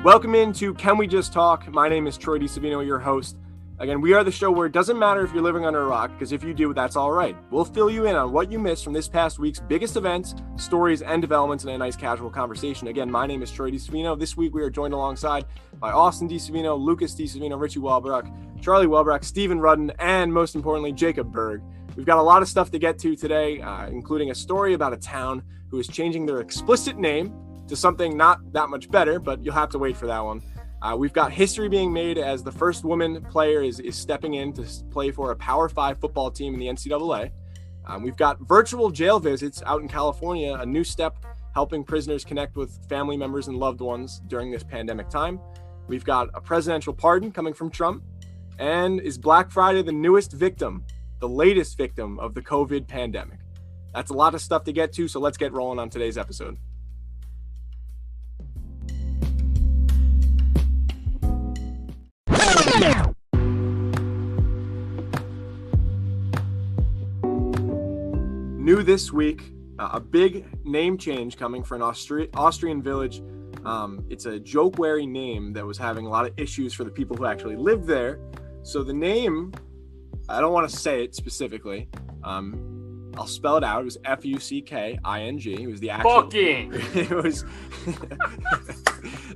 Welcome into Can We Just Talk? My name is Troy DiSavino, your host. Again, we are the show where it doesn't matter if you're living under a rock, because if you do, that's all right. We'll fill you in on what you missed from this past week's biggest events, stories, and developments in a nice casual conversation. Again, my name is Troy DiSavino. This week we are joined alongside by Austin DiSavino, Lucas DiSavino, Richie Welbrock, Charlie Welbrock, Stephen Rudden, and most importantly, Jacob Berg. We've got a lot of stuff to get to today, including a story about a town who is changing their explicit name to something not that much better, but you'll have to wait for that one. We've got history being made as the first woman player is stepping in to play for a Power 5 football team in the NCAA. We've got virtual jail visits out in California, a new step helping prisoners connect with family members and loved ones during this pandemic time. We've got a presidential pardon coming from Trump. And is Black Friday the newest victim, the latest victim of the COVID pandemic? That's a lot of stuff to get to, so let's get rolling on today's episode. New this week, a big name change coming for an Austrian village. It's a joke-wary name that was having a lot of issues for the people who actually lived there. So the name, I don't want to say it specifically. I'll spell it out. It was Fucking. It was the actual. Fugging. It was.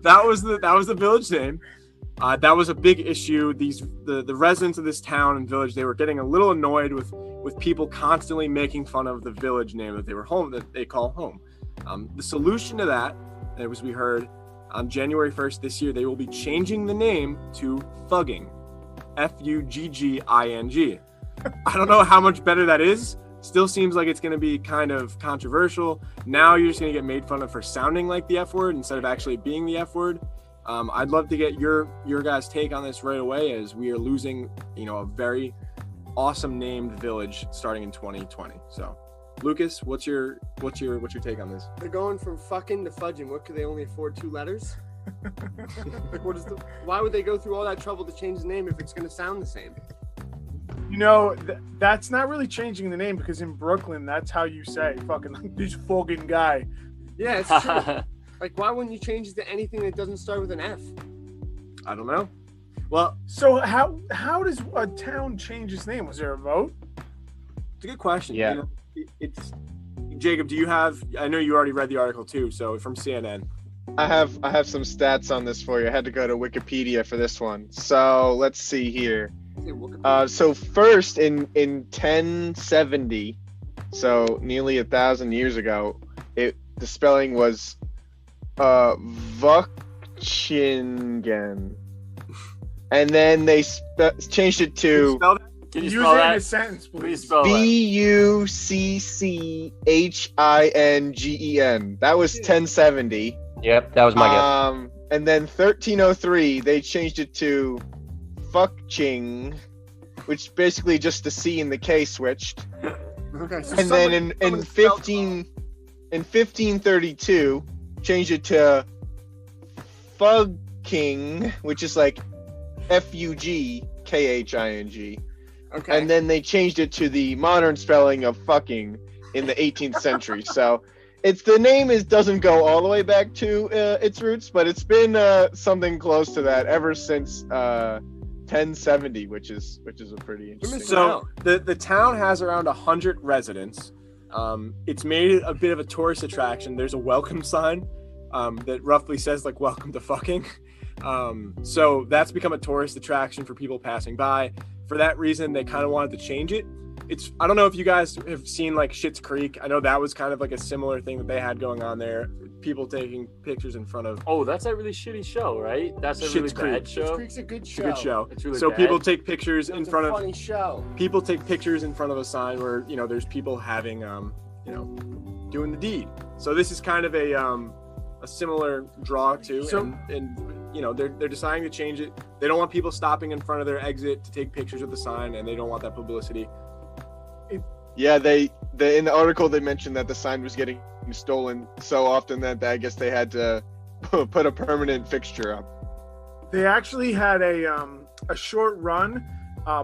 that was the village name. That was a big issue. The residents of this town and village, they were getting a little annoyed with people constantly making fun of the village name that they call home. The solution to that, as we heard, on January 1st this year, they will be changing the name to Fugging. Fugging. I don't know how much better that is. Still seems like it's going to be kind of controversial. Now you're just going to get made fun of for sounding like the F word instead of actually being the F word. I'd love to get your guys' take on this right away, as we are losing, a very awesome named village starting in 2020. So, Lucas, what's your take on this? They're going from fucking to fudging. What, could they only afford 2 letters? Why would they go through all that trouble to change the name if it's going to sound the same? That's not really changing the name, because in Brooklyn, that's how you say fucking, like, this fucking guy. Yeah, it's true. Like, why wouldn't you change it to anything that doesn't start with an F? I don't know. Well, so how does a town change its name? Was there a vote? It's a good question. Yeah. It's Jacob, do you have? I know you already read the article too. So from CNN. I have some stats on this for you. I had to go to Wikipedia for this one. So let's see here. So first in 1070, so nearly 1,000 years ago, the spelling was Vuckingen, and then they changed it to. Can you Use spell it that? in a sentence, please. spell that. Bucchingen. That was 1070. Yep, that was my guess. And then 1303, they changed it to Fuckching, which basically just the C and the K switched. Okay, so And then in 1532, changed it to Fugging, which is like Fuggking. Okay. And then they changed it to the modern spelling of fucking in the 18th century. So the name doesn't go all the way back to its roots, but it's been something close to that ever since 1070, which is a pretty interesting. So the town has around 100 residents. It's made it a bit of a tourist attraction. There's a welcome sign that roughly says, like, welcome to fucking. So that's become a tourist attraction for people passing by. For that reason, they kind of wanted to change it. I don't know if you guys have seen, like, Schitt's Creek. I know that was kind of like a similar thing that they had going on there. People taking pictures in front of. Oh, that's a really shitty show, right? That's a really Schitt's Creek. bad show. Creek's a good show. It's a good show. It's really so bad. people take pictures in front It's a of. funny show. People take pictures in front of a sign where, there's people having, doing the deed. So this is kind of a similar draw too. So- and they're deciding to change it. They don't want people stopping in front of their exit to take pictures of the sign, and they don't want that publicity. Yeah, they in the article they mentioned that the sign was getting stolen so often that I guess they had to put a permanent fixture up. They actually had a short run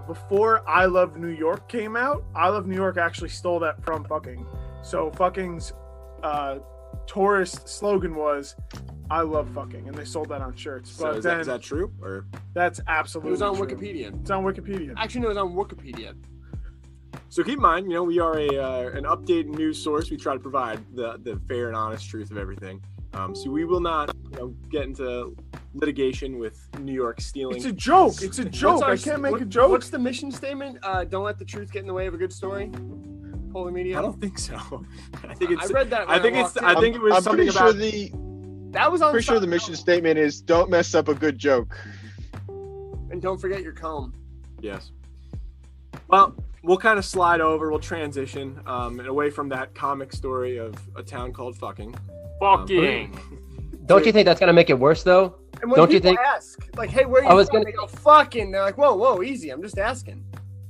before I Love New York came out. I Love New York actually stole that from Fucking. So Fucking's tourist slogan was, I love fucking, and they sold that on shirts. So But is that true? Or that's It absolutely was on true. Wikipedia. It's on Wikipedia. Actually, no, it was on Wikipedia. so keep in mind, we are an updated news source. We try to provide the fair and honest truth of everything. So we will not get into litigation with New York stealing. It's a joke. It's a joke. I can't make a joke. What's the mission statement? Don't let the truth get in the way of a good story. Polar media. I don't think so. I think it's. I read that. I think it's. I think it was I'm something pretty about. That was on. Pretty sure the mission statement is don't mess up a good joke. And don't forget your comb. Yes. Well, we'll kind of slide over. We'll transition and away from that comic story of a town called Fucking. Fucking. Don't you think that's gonna make it worse though? And when Don't you people think- ask, like, hey, where are I you was from? gonna- They go, fucking. They're like, whoa, easy. I'm just asking.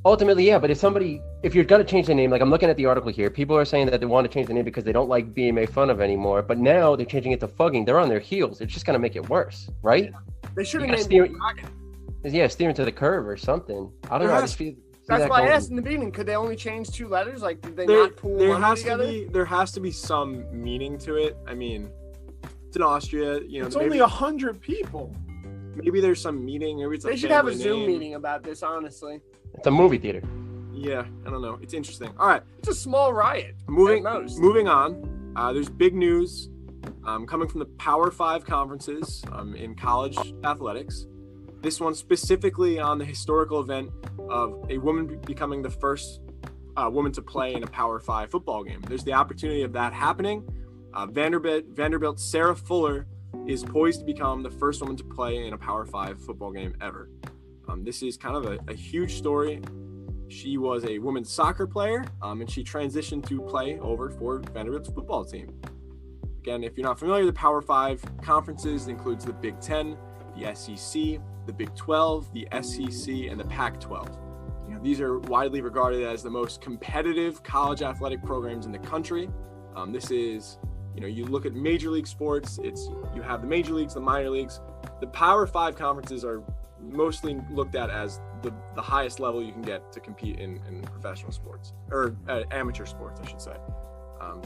Ultimately, yeah, but if you're gonna change the name, like I'm looking at the article here, people are saying that they want to change the name because they don't like being made fun of anymore. But now they're changing it to Fugging. They're on their heels. It's just gonna make it worse, right? They should You have gotta named it steer- Fugging. Yeah, steering to the curve or something. I don't know. I just feel. That's that why I going- asked in the beginning. Could they only change 2 letters? Like, did they There, not pool there money has together? there has to be some meaning to it. I mean, it's in Austria. It's maybe, only 100 people. maybe there's some meeting. Maybe it's They a should have a family Zoom name. meeting about this, honestly. It's a movie theater. Yeah, I don't know. It's interesting. All right, It's a small riot. moving at most. moving on. There's big news coming from the Power 5 conferences in college athletics. This one specifically on the historical event of a woman becoming the first woman to play in a Power 5 football game. There's the opportunity of that happening. Vanderbilt's Sarah Fuller is poised to become the first woman to play in a Power 5 football game ever. This is kind of a huge story. She was a women's soccer player, and she transitioned to play over for Vanderbilt's football team. Again, if you're not familiar, the Power 5 conferences includes the Big 10, the SEC, the Big 12, the SEC, and the Pac-12. These are widely regarded as the most competitive college athletic programs in the country. This is, you look at major league sports, you have the major leagues, the minor leagues. The Power 5 conferences are mostly looked at as the highest level you can get to compete in professional sports, or amateur sports, I should say.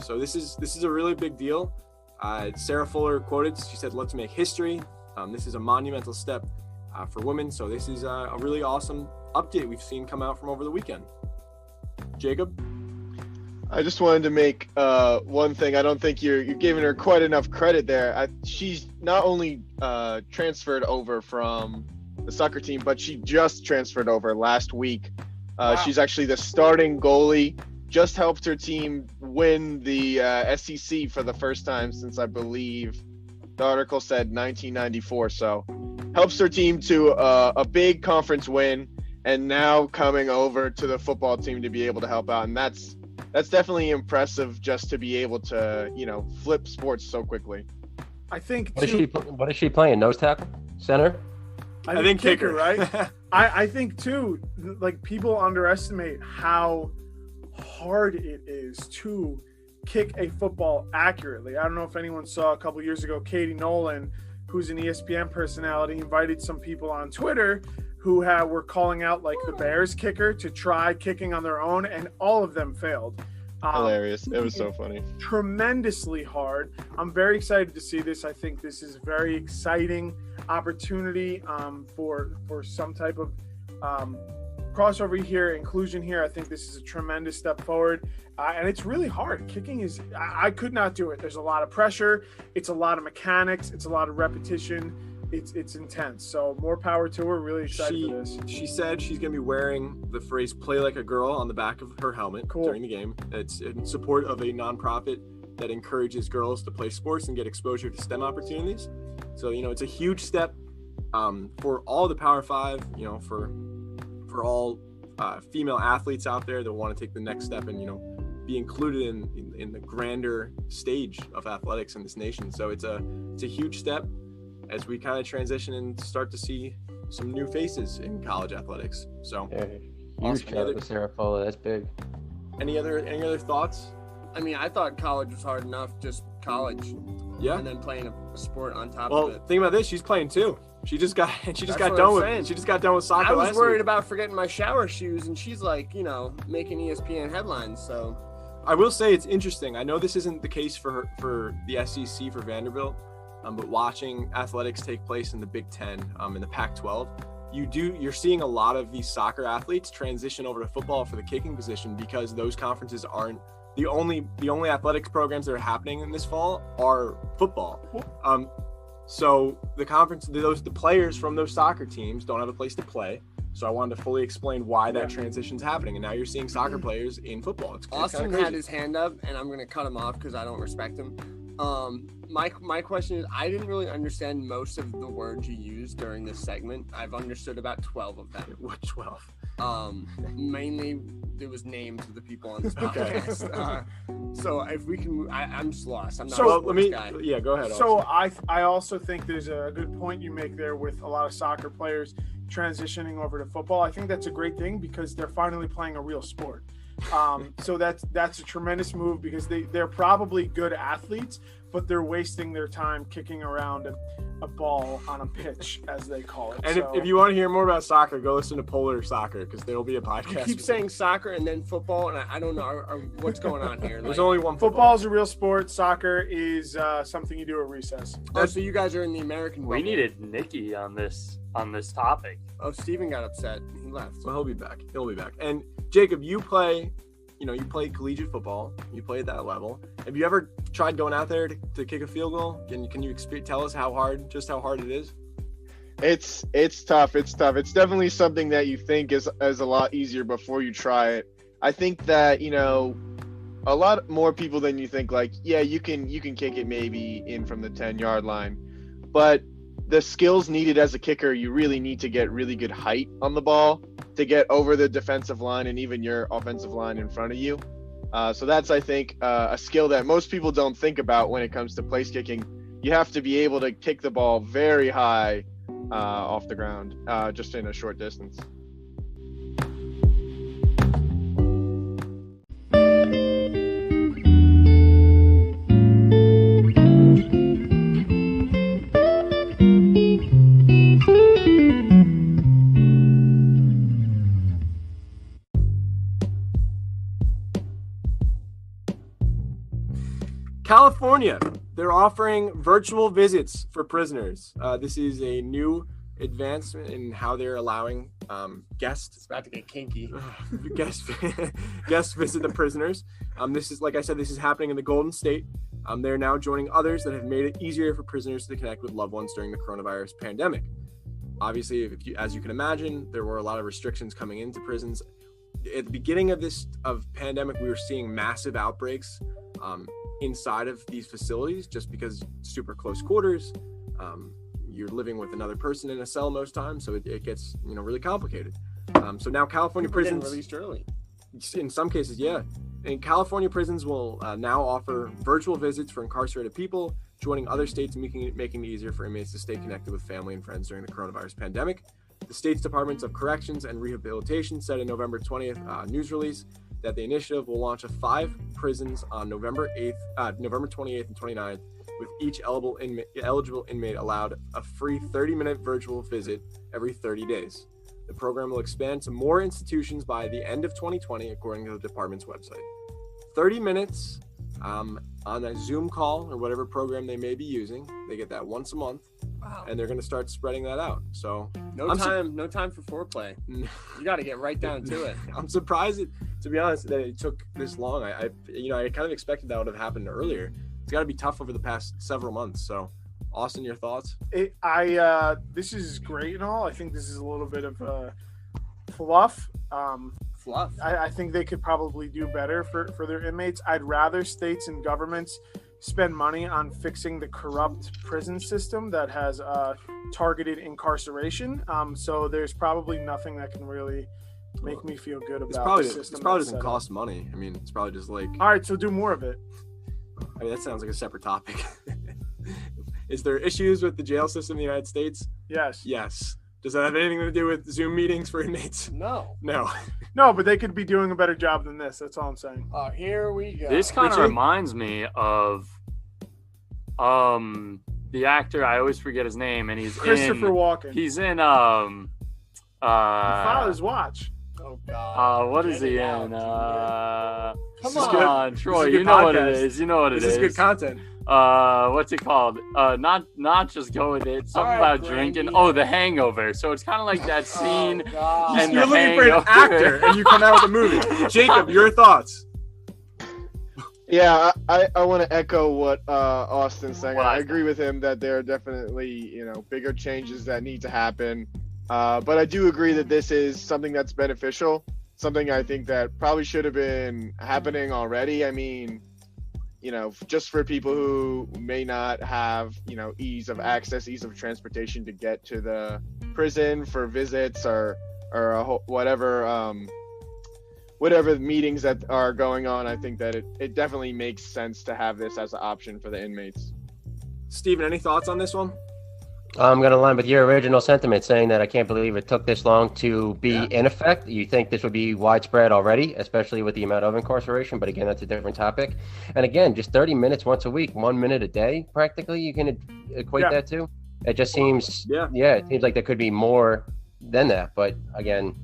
So this is a really big deal. Sarah Fuller quoted, she said, "Let's make history. This is a monumental step for women." So this is a really awesome update we've seen come out from over the weekend. Jacob? I just wanted to make one thing. I don't think you're giving her quite enough credit there. She's not only transferred over from the soccer team, but she just transferred over last week. Wow. She's actually the starting goalie. Just helped her team win the SEC for the first time since, I believe, the article said 1994. So helps her team to a big conference win, and now coming over to the football team to be able to help out. And that's definitely impressive, just to be able to, flip sports so quickly. I think What is she playing? Nose tackle? Center? I think kicker, right? I think too, like, people underestimate how hard it is to kick a football accurately. I don't know if anyone saw a couple years ago, Katie Nolan, who's an ESPN personality, invited some people on Twitter who were calling out like the Bears kicker to try kicking on their own, and all of them failed. Hilarious. It was so funny. Tremendously hard. I'm very excited to see this. I think this is a very exciting opportunity for some type of crossover here, inclusion here. I think this is a tremendous step forward, and it's really hard. Kicking is, I could not do it. There's a lot of pressure. It's a lot of mechanics. It's a lot of repetition. It's intense. So more power to her. Really excited for this. She said she's going to be wearing the phrase "play like a girl" on the back of her helmet during the game. It's in support of a nonprofit that encourages girls to play sports and get exposure to STEM opportunities. So, it's a huge step for all the Power 5, for all female athletes out there that want to take the next step and, be included in the grander stage of athletics in this nation. So it's a huge step as we kind of transition and start to see some new faces in college athletics. So Yeah, awesome. huge shout out to Sarah Fuller. That's big. Any other thoughts? I mean, I thought college was hard enough, just college, Yeah. and then playing a sport on top Well, of it. think about this. She's playing too. She just got That's done what I'm with saying. she just got done with soccer. I was last worried week. about forgetting my shower shoes, and she's like, making ESPN headlines. So I will say it's interesting. I know this isn't the case for the SEC for Vanderbilt, but watching athletics take place in the Big Ten, in the Pac-12, you're seeing a lot of these soccer athletes transition over to football for the kicking position because those conferences aren't the only athletics programs that are happening in this fall are football. So the players from those soccer teams don't have a place to play. So I wanted to fully explain why that transition's happening, and now you're seeing soccer players in football. It's Austin had his hand up, and I'm going to cut him off because I don't respect him. My question is, I didn't really understand most of the words you used during this segment. I've understood about 12 of them. What 12? Mainly it was names of the people on this podcast. So if we can, I'm just lost. I'm not a sports guy. Yeah, go ahead. So I also think there's a good point you make there with a lot of soccer players transitioning over to football. I think that's a great thing because they're finally playing a real sport. So that's a tremendous move because they're probably good athletes, but they're wasting their time kicking around a ball on a pitch, as they call it. And if you want to hear more about soccer, go listen to Polar Soccer because there will be a podcast. You keep saying soccer and then football, and I don't know what's going on here. There's only one. Football is a real sport. Soccer is something you do at recess. Oh, so you guys are in the American bubble. We needed Nikki on this topic. Oh, Steven got upset. He left. Well, he'll be back. And Jacob, you play collegiate football. You play at that level. Have you ever tried going out there to kick a field goal? Can you tell us how hard it is? It's tough. It's definitely something that you think is a lot easier before you try it. I think that, a lot more people than you think, like, yeah, you can kick it maybe in from the 10-yard line. But the skills needed as a kicker, you really need to get really good height on the ball to get over the defensive line and even your offensive line in front of you. So that's, I think, a skill that most people don't think about when it comes to place kicking. You have to be able to kick the ball very high off the ground, just in a short distance. California, they're offering virtual visits for prisoners. This is a new advancement in how they're allowing guests. It's about to get kinky. guests visit the prisoners. This is, like I said, this is happening in the Golden State. They're now joining others that have made it easier for prisoners to connect with loved ones during the coronavirus pandemic. Obviously, as you can imagine, there were a lot of restrictions coming into prisons. At the beginning of this pandemic, we were seeing massive outbreaks inside of these facilities just because super close quarters. You're living with another person in a cell most times, so it gets really complicated. So now California prisons released early. In some cases, yeah. And California prisons will now offer virtual visits for incarcerated people, joining other states, making it easier for inmates to stay connected with family and friends during the coronavirus pandemic. The state's Departments of Corrections and Rehabilitation said in November 20th news release that the initiative will launch 5 prisons on November 28th and 29th, with each eligible inmate allowed a free 30-minute virtual visit every 30 days. The program will expand to more institutions by the end of 2020, according to the department's website. 30 minutes on a Zoom call or whatever program they may be using. They get that once a month. Wow. And they're going to start spreading that out. So no time for foreplay. You got to get right down to it. I'm surprised, to be honest, that it took this long. I kind of expected that would have happened earlier. It's got to be tough over the past several months. So, Austin, your thoughts? This is great and all. I think this is a little bit of fluff. I think they could probably do better for their inmates. I'd rather states and governments spend money on fixing the corrupt prison system that has targeted incarceration. So there's probably nothing that can really make me feel good about the system. It probably doesn't cost money. I mean, it's probably just like... All right, so do more of it. I mean, that sounds like a separate topic. Is there issues with the jail system in the United States? Yes. Yes. Does that have anything to do with Zoom meetings for inmates? No. No, but they could be doing a better job than this. That's all I'm saying. Oh, here we go. This kind of reminds me of the actor. I always forget his name, and he's Christopher Walken. He's in Father's Watch. Oh God. What is he in? Come on, Troy. You know what it is. This is good content. what's it called? Not just go with it. Something All right, about drinking. Brandy. Oh, The Hangover. So it's kind of like that scene. Oh, God. And You're The looking for an Hangover. actor, and you come out with a movie. Jacob, your thoughts? Yeah, I want to echo what Austin's saying. What I I agree with him that there are definitely, bigger changes that need to happen. But I do agree that this is something that's beneficial, something I think that probably should have been happening already. I mean, just for people who may not have, ease of access, ease of transportation to get to the prison for visits or whatever meetings that are going on, I think that it definitely makes sense to have this as an option for the inmates. Steven, any thoughts on this one? I'm going to line with your original sentiment, saying that I can't believe it took this long to be in effect. You think this would be widespread already, especially with the amount of incarceration, but again, that's a different topic. And again, just 30 minutes once a week, 1 minute a day, practically, you can equate that to. It just seems, it seems like there could be more than that, but again,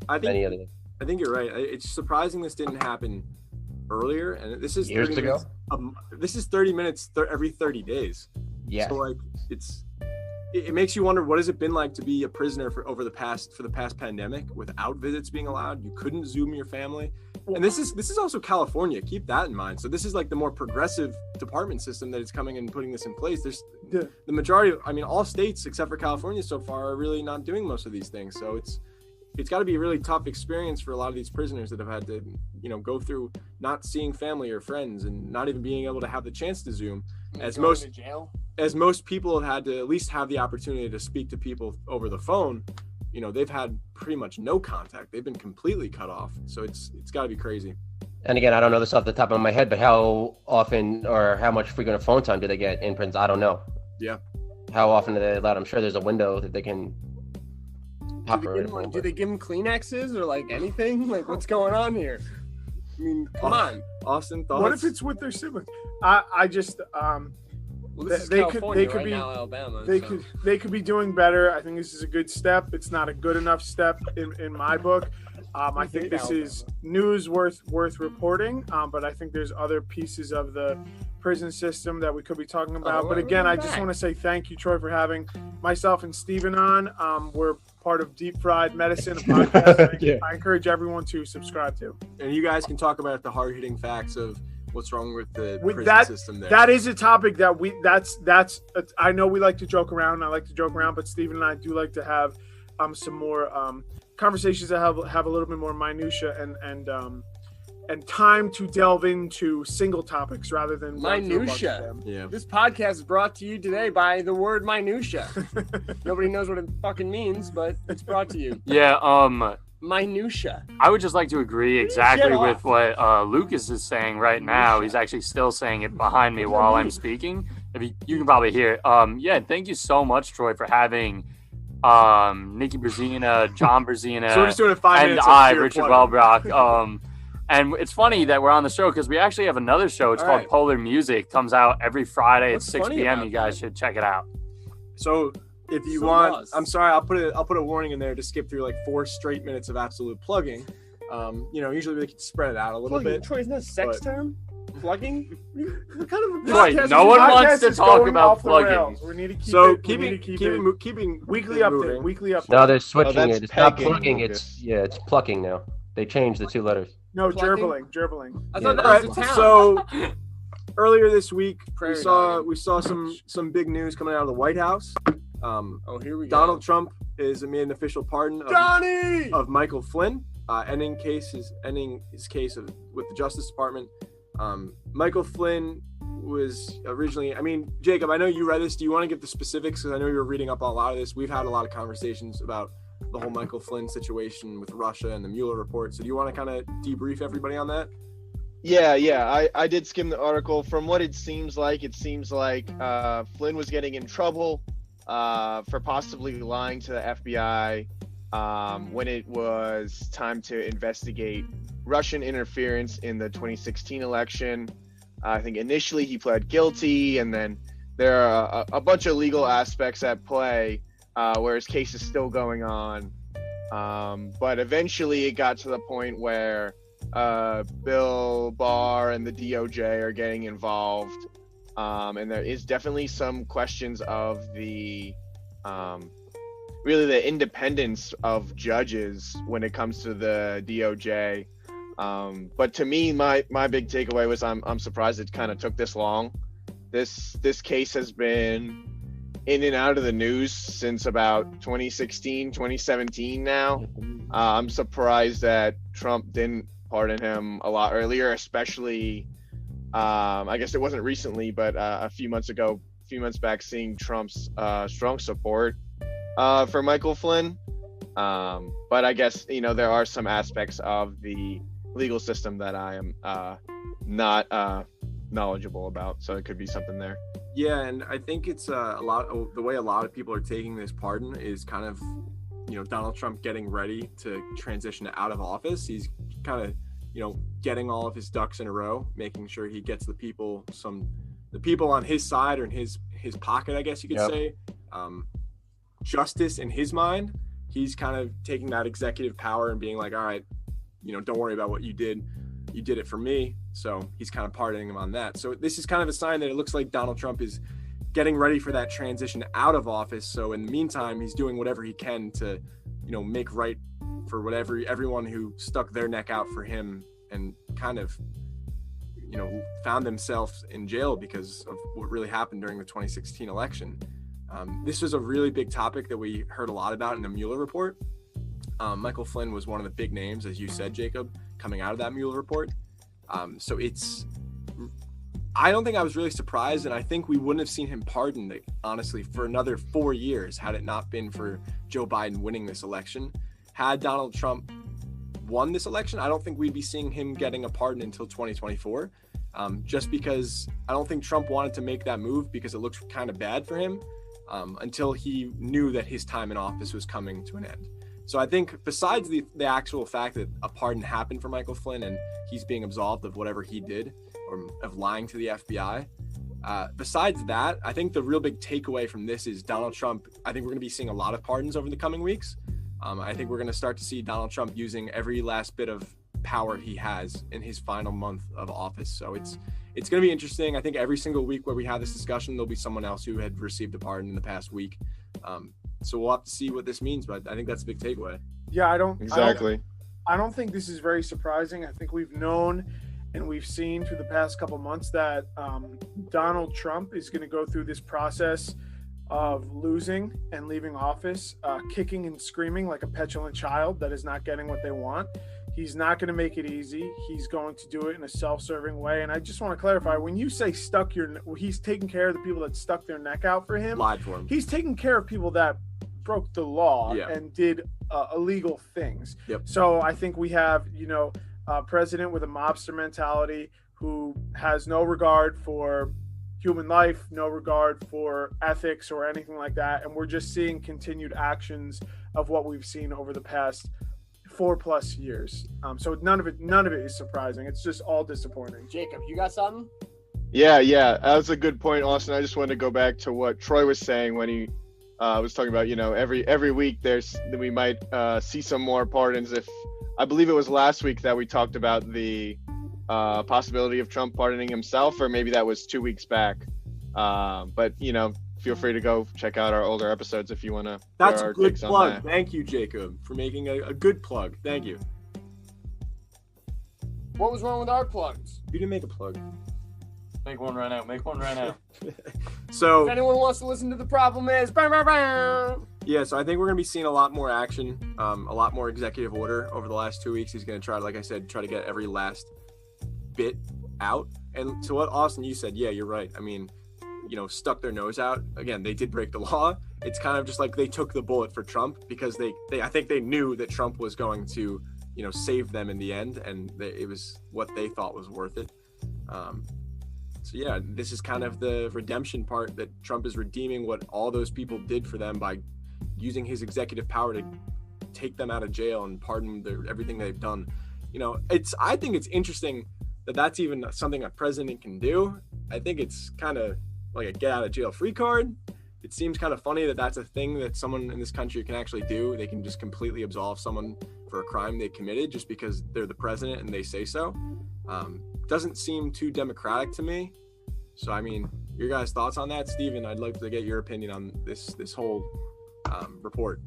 I think you're right. It's surprising this didn't happen earlier, and this is years 30 ago. minutes, this is 30 minutes every 30 days. Yeah. So like it makes you wonder, what has it been like to be a prisoner for the past pandemic without visits being allowed? You couldn't Zoom your family, and this is also California. Keep that in mind. So this is like the more progressive department system that is coming and putting this in place. There's the majority of, all states except for California so far are really not doing most of these things. So it's got to be a really tough experience for a lot of these prisoners that have had to, go through not seeing family or friends and not even being able to have the chance to Zoom. As most people have had to at least have the opportunity to speak to people over the phone, they've had pretty much no contact. They've been completely cut off. So it's got to be crazy. And again, I don't know this off the top of my head, but how often or how much frequent phone time do they get in prisons? I don't know. Yeah. How often are they allowed? I'm sure there's a window that they can Do they give them Kleenexes or like anything? Like, what's going on here? I mean, come on. Austin, thoughts? What if it's with their siblings? This is they California could right be now, Alabama. They could be doing better. I think this is a good step. It's not a good enough step in my book. I think this is news worth reporting, but I think there's other pieces of the prison system that we could be talking about. But again, I just want to say thank you, Troy, for having myself and Steven on. We're part of Deep Fried Medicine, a podcast I encourage everyone to subscribe to. And you guys can talk about the hard-hitting facts of what's wrong with the prison system there. That is a topic that I know we like to joke around. I like to joke around, but Steven and I do like to have some more conversations that have a little bit more minutia and time to delve into single topics rather than minutia. Yeah. This podcast is brought to you today by the word minutia. Nobody knows what it fucking means, but it's brought to you. Yeah. Minutia. I would just like to agree exactly with what Lucas is saying right now. He's actually still saying it behind me while I'm speaking. If you can probably hear it. Thank you so much, Troy, for having Nikki Brzezina, John Brzezina, so we're just doing 5 minutes and Richard Welbrock. And it's funny that we're on the show because we actually have another show. It's called Polar Music. Comes out every Friday at 6 p.m. You guys should check it out. So if you want, I'm sorry, I'll put a warning in there to skip through like 4 straight minutes of absolute plugging. Usually we can spread it out a little bit. Troy, isn't that a sex term? Plugging? What kind of Troy, no one wants to talk about plugging. We need to keep so it. keeping weekly update. Weekly update. No, they're switching it. It's not pegging, plugging. Lucas. It's plucking now. They changed the 2 letters. No, Plugging? gerbling. I thought that was a town. So earlier this week, Prairie we saw some big news coming out of the White House. Here we go. Donald Trump is made an official pardon of Michael Flynn, ending his case with the Justice Department. Michael Flynn was originally, Jacob, I know you read this. Do you want to give the specifics? Because I know you were reading up on a lot of this. We've had a lot of conversations about the whole Michael Flynn situation with Russia and the Mueller report. So do you want to kind of debrief everybody on that? Yeah. I did skim the article. From what it seems like Flynn was getting in trouble for possibly lying to the FBI when it was time to investigate Russian interference in the 2016 election. I think initially he pled guilty, and then there are a bunch of legal aspects at play where his case is still going on. But eventually it got to the point where Bill Barr and the DOJ are getting involved. And there is definitely some questions of the really the independence of judges when it comes to the DOJ. But to me, my big takeaway was I'm surprised it kind of took this long. This case has been in and out of the news since about 2016, 2017 now. I'm surprised that Trump didn't pardon him a lot earlier, especially I guess it wasn't recently, but a few months back, seeing Trump's strong support for Michael Flynn. But I guess, there are some aspects of the legal system that I am not knowledgeable about. So it could be something there. Yeah, and I think it's the way a lot of people are taking this pardon is kind of, Donald Trump getting ready to transition out of office. He's kind of, getting all of his ducks in a row, making sure he gets the people on his side or in his pocket, I guess you could say. Justice in his mind. He's kind of taking that executive power and being like, all right, don't worry about what you did. You did it for me. So he's kind of pardoning him on that. So this is kind of a sign that it looks like Donald Trump is getting ready for that transition out of office. So in the meantime, he's doing whatever he can to, make right for everyone who stuck their neck out for him and kind of, found themselves in jail because of what really happened during the 2016 election. This was a really big topic that we heard a lot about in the Mueller report. Michael Flynn was one of the big names, as you said, Jacob, coming out of that Mueller report. So I don't think I was really surprised, and I think we wouldn't have seen him pardoned, honestly, for another 4 years had it not been for Joe Biden winning this election. Had Donald Trump won this election, I don't think we'd be seeing him getting a pardon until 2024, just because I don't think Trump wanted to make that move because it looked kind of bad for him until he knew that his time in office was coming to an end. So I think besides the actual fact that a pardon happened for Michael Flynn and he's being absolved of whatever he did or of lying to the FBI, besides that, I think the real big takeaway from this is Donald Trump. I think we're going to be seeing a lot of pardons over the coming weeks. I think we're going to start to see Donald Trump using every last bit of power he has in his final month of office. So it's going to be interesting. I think every single week where we have this discussion, there'll be someone else who had received a pardon in the past week. So we'll have to see what this means, but I think that's a big takeaway. Yeah, I don't think this is very surprising. I think we've known and we've seen through the past couple months that Donald Trump is going to go through this process of losing and leaving office, kicking and screaming like a petulant child that is not getting what they want. He's not going to make it easy. He's going to do it in a self-serving way. And I just want to clarify, when you say he's taking care of the people that stuck their neck out for him. Lied for him. He's taking care of people that broke the law and did illegal things. Yep. So I think we have, a president with a mobster mentality who has no regard for human life, no regard for ethics or anything like that. And we're just seeing continued actions of what we've seen over the past 4+ years. So none of it is surprising. It's just all disappointing. Jacob, you got something? Yeah, that was a good point, Austin. I just wanted to go back to what Troy was saying when he was talking about, every week we might see some more pardons. If I believe it was last week that we talked about the possibility of Trump pardoning himself, or maybe that was 2 weeks back. But feel free to go check out our older episodes if you want to. That's a good plug. Thank you, Jacob, for making a good plug. Thank you. What was wrong with our plugs? You didn't make a plug. Make one right now. So if anyone wants to listen to The Problem Is, yeah, so I think we're going to be seeing a lot more action, a lot more executive order over the last 2 weeks. He's going to try, like I said, to get every last bit out. And to what Austin, you said, yeah, you're right. I mean, stuck their nose out. Again, they did break the law. It's kind of just like they took the bullet for Trump because I think they knew that Trump was going to, save them in the end, and it was what they thought was worth it. So yeah, this is kind of the redemption part, that Trump is redeeming what all those people did for them by using his executive power to take them out of jail and pardon everything they've done. I think it's interesting that that's even something a president can do. I think it's kind of like a get out of jail free card. It seems kind of funny that that's a thing that someone in this country can actually do. They can just completely absolve someone for a crime they committed just because they're the president and they say so. Doesn't seem too democratic to me. So, I mean, your guys' thoughts on that? Steven, I'd like to get your opinion on this whole report.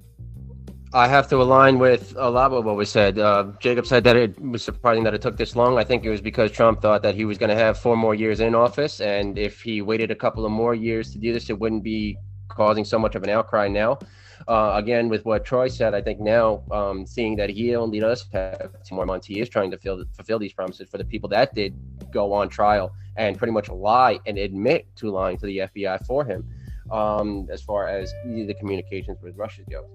I have to align with a lot of what was said. Jacob said that it was surprising that it took this long. I think it was because Trump thought that he was going to have 4 more years in office, and if he waited a couple of more years to do this, it wouldn't be causing so much of an outcry now. Again, with what Troy said, I think now, seeing that he only does have 2 more months, he is trying to fulfill these promises for the people that did go on trial and pretty much lie and admit to lying to the FBI for him, as far as the communications with Russia goes.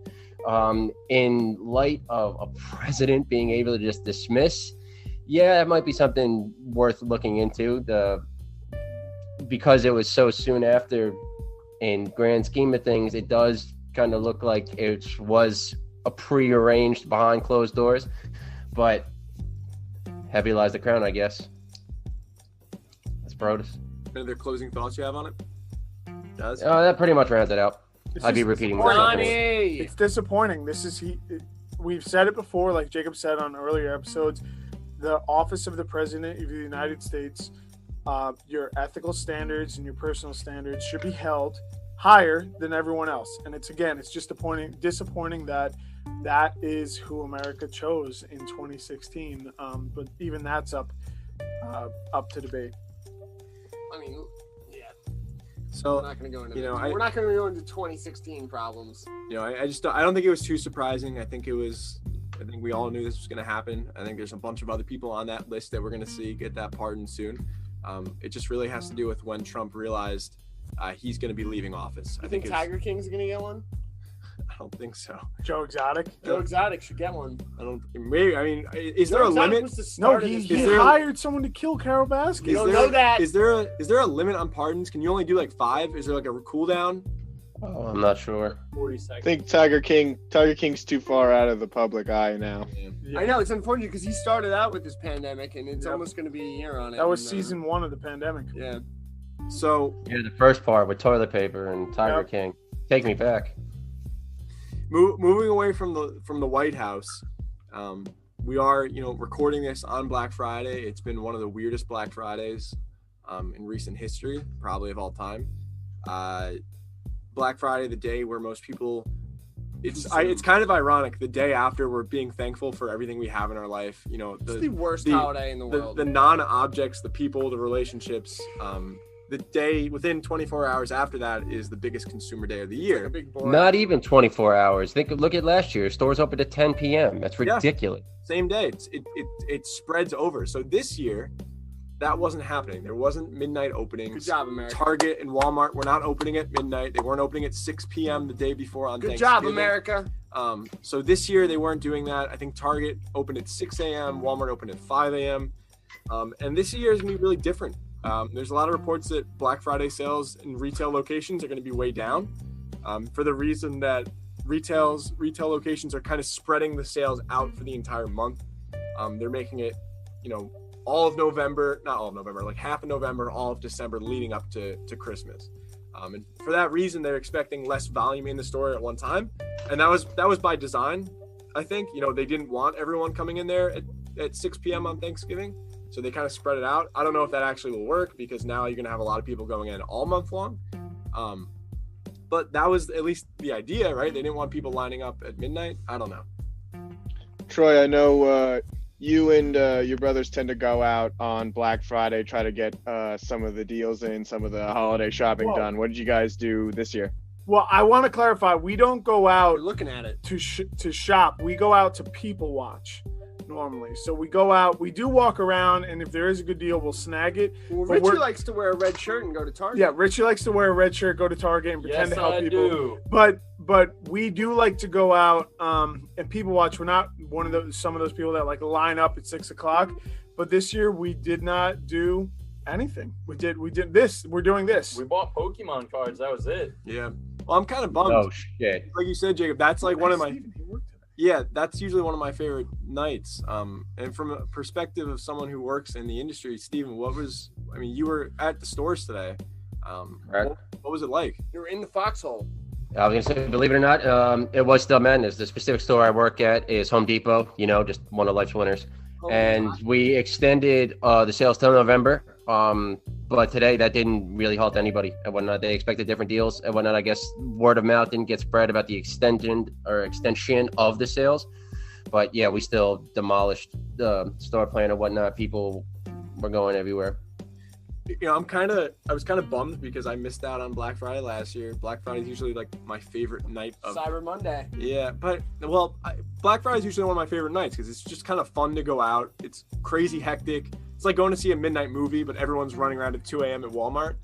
In light of a president being able to just dismiss, yeah, it might be something worth looking into. Because it was so soon after, in grand scheme of things, it does kind of look like it was a pre-arranged behind closed doors, but heavy lies the crown, I guess. That's Brodus. Any other closing thoughts you have on it? Does? That pretty much rounds it out. I'd be repeating myself. It's disappointing. We've said it before, like Jacob said on earlier episodes. The office of the president of the United States, your ethical standards and your personal standards should be held higher than everyone else. And it's just disappointing that is who America chose in 2016. But even that's up to debate. I mean, yeah. So we're not going to go into we're not going to go into 2016 problems. I don't think it was too surprising. I think we all knew this was going to happen. I think there's a bunch of other people on that list that we're going to see get that pardon soon. It just really has to do with when Trump realized he's going to be leaving office. I think Tiger King's going to get one? I don't think so. Joe Exotic? Joe Exotic should get one. Is there a limit? No, he hired someone to kill Carol Baskin. You don't know that. Is there a limit on pardons? Can you only do like 5? Is there like a cool down? Oh, I'm not sure. 40 seconds. I think Tiger King's too far out of the public eye now. Yeah. I know, it's unfortunate because he started out with this pandemic and it's almost going to be a year on it. That was season 1 of the pandemic. Yeah. So yeah, the first part with toilet paper and Tiger King. Take me back. Moving away from the White House, we are recording this on Black Friday. It's been one of the weirdest Black Fridays in recent history, probably of all time. Black Friday, the day where most people, it's kind of ironic. The day after we're being thankful for everything we have in our life. It's the worst holiday in the world. The non-objects, the people, the relationships. The day within 24 hours after that is the biggest consumer day of the year. Not even 24 hours. Look at last year. Stores opened at 10 p.m. That's ridiculous. Yeah, same day. It spreads over. So this year, that wasn't happening. There wasn't midnight openings. Good job, America. Target and Walmart were not opening at midnight. They weren't opening at 6 p.m. the day before on Thanksgiving. Good job, America. So this year they weren't doing that. I think Target opened at 6 a.m. Walmart opened at 5 a.m. And this year is going to be really different. There's a lot of reports that Black Friday sales in retail locations are going to be way down for the reason that retail locations are kind of spreading the sales out for the entire month. They're making it, all of November, not all of November, like half of November, all of December leading up to Christmas. And for that reason, they're expecting less volume in the store at one time. And that was by design, I think. They didn't want everyone coming in there at 6 p.m. on Thanksgiving. So they kind of spread it out. I don't know if that actually will work because now you're going to have a lot of people going in all month long. But that was at least the idea, right? They didn't want people lining up at midnight. I don't know. Troy, I know you and your brothers tend to go out on Black Friday, try to get some of the deals in, some of the holiday shopping done. What did you guys do this year? Well, I want to clarify. We don't go out We're looking at it to shop. We go out to people watch. Normally, so we go out, we do walk around, and if there is a good deal, we'll snag it. Well, Richie likes to wear a red shirt and go to Target. Yeah, Richie likes to wear a red shirt, go to Target, and pretend to help people. Do. But we do like to go out and people watch. We're not some of those people that like line up at 6 o'clock. But this year we did not do anything. We did this. We're doing this. We bought Pokemon cards. That was it. Yeah. Well, I'm kind of bummed. Oh shit! Like you said, Jacob, that's like one of my. Steven, he worked today. Yeah, that's usually one of my favorite nights. And from a perspective of someone who works in the industry, Steven, you were at the stores today. Right. What was it like? You were in the foxhole. I was gonna say, believe it or not, it was still madness. The specific store I work at is Home Depot. You know, just one of life's winners. And we extended the sales till November. But today that didn't really halt anybody and whatnot. They expected different deals and whatnot. I guess word of mouth didn't get spread about the extension of the sales. But yeah, we still demolished the store plan and whatnot. People were going everywhere. You know, I was kind of bummed because I missed out on Black Friday last year. Black Friday is usually like my favorite night of Cyber Monday. Yeah, but Black Friday is usually one of my favorite nights because it's just kind of fun to go out. It's crazy hectic. It's like going to see a midnight movie, but everyone's running around at 2 a.m. at Walmart.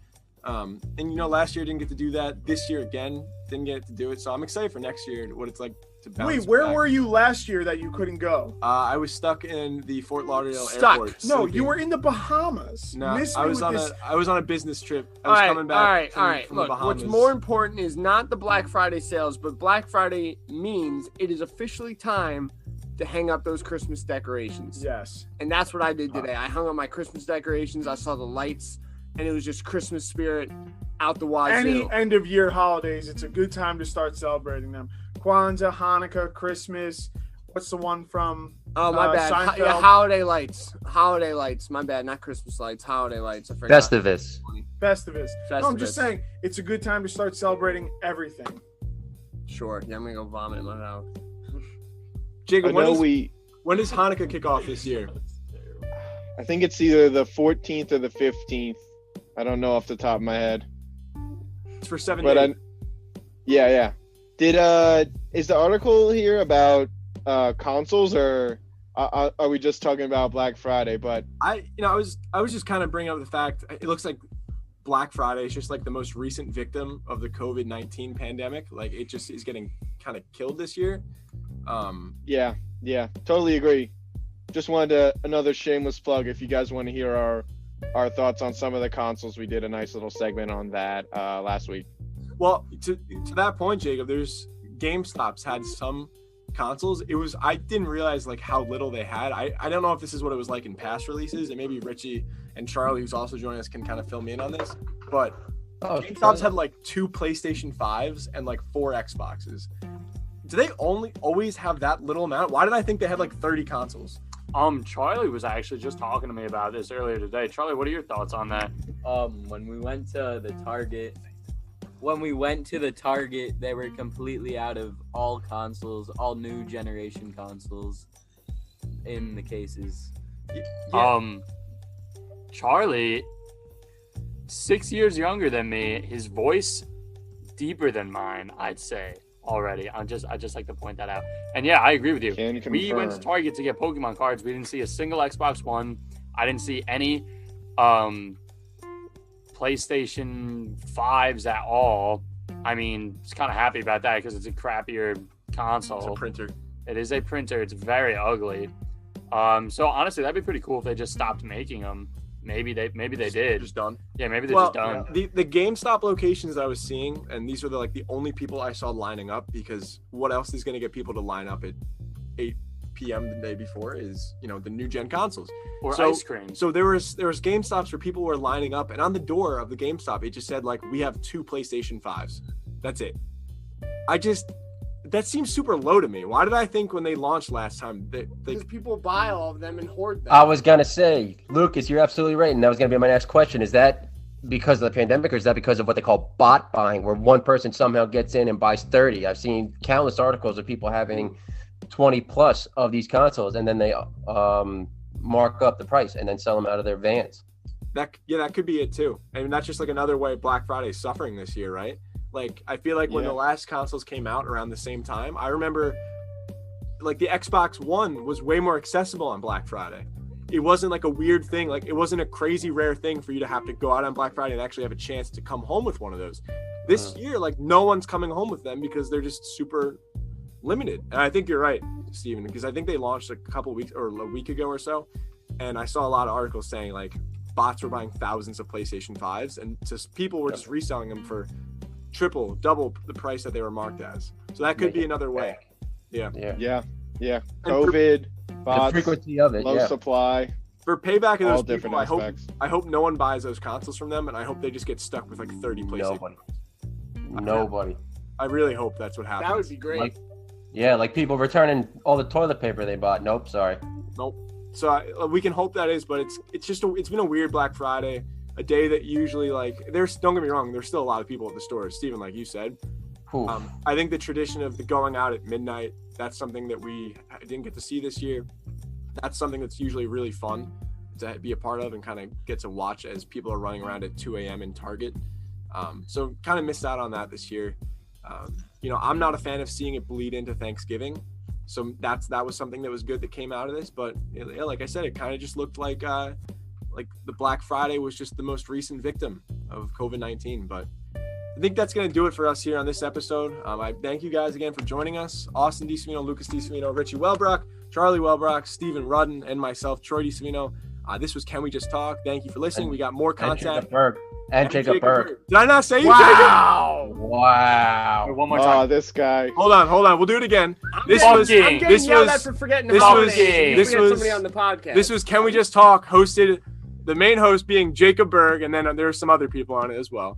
And you know, last year didn't get to do that. This year again, didn't get to do it. So I'm excited for next year, what it's like to bounce Wait, where back. were you last year that you couldn't go? I was stuck in the Fort Lauderdale airport. No, sleeping. you were in the Bahamas. No, Missed I me was with on this. I was on a business trip. I was coming back all right. from Look, the Bahamas. what's more important is not the Black Friday sales, but Black Friday means it is officially time to hang up those Christmas decorations. Yes. And that's what I did today. I hung up my Christmas decorations. I saw the lights, and it was just Christmas spirit out the wazoo. Any end of year holidays, it's a good time to start celebrating them. Kwanzaa, Hanukkah, Christmas. What's the one from? Oh, my bad. Seinfeld? Holiday lights. Holiday lights. My bad. Not Christmas lights. Holiday lights. I forgot. Festivus. Festivus. No, I'm just Festivus. saying, it's a good time to start celebrating everything. Sure. Yeah, I'm gonna go vomit in my mouth. Jacob, I when know does Hanukkah kick off this year? I think it's either the 14th or the 15th. I don't know off the top of my head. It's for 7 But days. yeah. Is the article here about consoles, or are we just talking about Black Friday? But I was just kind of bringing up the fact it looks like Black Friday is just like the most recent victim of the COVID-19 pandemic. Like it just is getting kind of killed this year. yeah, totally agree. Just wanted another shameless plug. If you guys want to hear our thoughts on some of the consoles, we did a nice little segment on that last week. Well, to that point, Jacob, there's GameStop's had some consoles. I didn't realize like how little they had. I don't know if this is what it was like in past releases, and maybe Richie and Charlie, who's also joining us, can kind of fill me in on this. But GameStop's had like 2 PlayStation 5s and like 4 Xboxes. Do they always have that little amount? Why did I think they had like 30 consoles? Charlie was actually just talking to me about this earlier today. Charlie, what are your thoughts on that? When we went to the Target, they were completely out of all consoles, all new generation consoles in the cases. Yeah. Charlie, 6 years younger than me, his voice deeper than mine, I'd say already. I just like to point that out. And yeah, I agree with you. Can confirm. We went to Target to get Pokemon cards. We didn't see a single Xbox One. I didn't see any PlayStation 5s at all. I mean, just kind of happy about that because it's a crappier console. It's a printer. It is a printer. It's very ugly. So honestly, that'd be pretty cool if they just stopped making them. Maybe they did. Just done. Yeah, maybe they're just done. The GameStop locations I was seeing, and these were the only people I saw lining up, because what else is going to get people to line up at 8 p.m. the day before is, the new gen consoles. Or So- ice cream. So there was GameStops where people were lining up, and on the door of the GameStop, it just said we have 2 PlayStation 5s. That's it. That seems super low to me. Why did I think when they launched last time Because people buy all of them and hoard them. I was gonna say, Lucas, you're absolutely right, and that was gonna be my next question. Is that because of the pandemic, or is that because of what they call bot buying, where one person somehow gets in and buys 30? I've seen countless articles of people having 20 plus of these consoles, and then they mark up the price and then sell them out of their vans. that could be it too. I mean, that's just another way Black Friday's suffering this year, right? I feel like when the last consoles came out around the same time, I remember the Xbox One was way more accessible on Black Friday. It wasn't a weird thing. It wasn't a crazy rare thing for you to have to go out on Black Friday and actually have a chance to come home with one of those. This year, no one's coming home with them because they're just super limited. And I think you're right, Steven, because I think they launched a couple weeks or a week ago or so. And I saw a lot of articles saying bots were buying thousands of PlayStation 5s, and just people were just reselling them for triple, double the price that they were marked as. So that could be another way. Yeah. COVID, bots, The frequency of it, low supply, For payback of all those different people, aspects. I hope no one buys those consoles from them, and I hope they just get stuck with 30 PlayStation. Nobody. I really hope that's what happens. That would be great. Like people returning all the toilet paper they bought. Nope, sorry. Nope. So we can hope that is, but it's been a weird Black Friday, a day that usually don't get me wrong, there's still a lot of people at the stores, Steven, like you said. I think the tradition of the going out at midnight, that's something that we didn't get to see this year. That's something that's usually really fun to be a part of and kind of get to watch as people are running around at 2 a.m. in Target. So kind of missed out on that this year. I'm not a fan of seeing it bleed into Thanksgiving. So that was something that was good that came out of this. But like I said, it kind of just looked like the Black Friday was just the most recent victim of COVID-19. But I think that's going to do it for us here on this episode. I thank you guys again for joining us. Austin DiSavino, Lucas DiSavino, Richie Welbrock, Charlie Welbrock, Stephen Rudden, and myself, Troy DiSavino. This was Can We Just Talk? Thank you for listening. We got more content. And Jacob Berg. Did I not say you, Wow. Jacob? Wow. One more time. Oh, this guy. Hold on. We'll do it again. I'm getting yelled at for forgetting to Fugging. we had somebody on the podcast. This was Can We Just Talk? Hosted, the main host being Jacob Berg, and then there's some other people on it as well.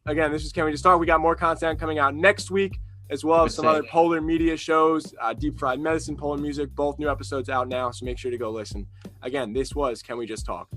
Again, this is Can We Just Talk? We got more content coming out next week, as well as some other Polar Media shows, Deep Fried Medicine, Polar Music, both new episodes out now, so make sure to go listen. Again, this was Can We Just Talk?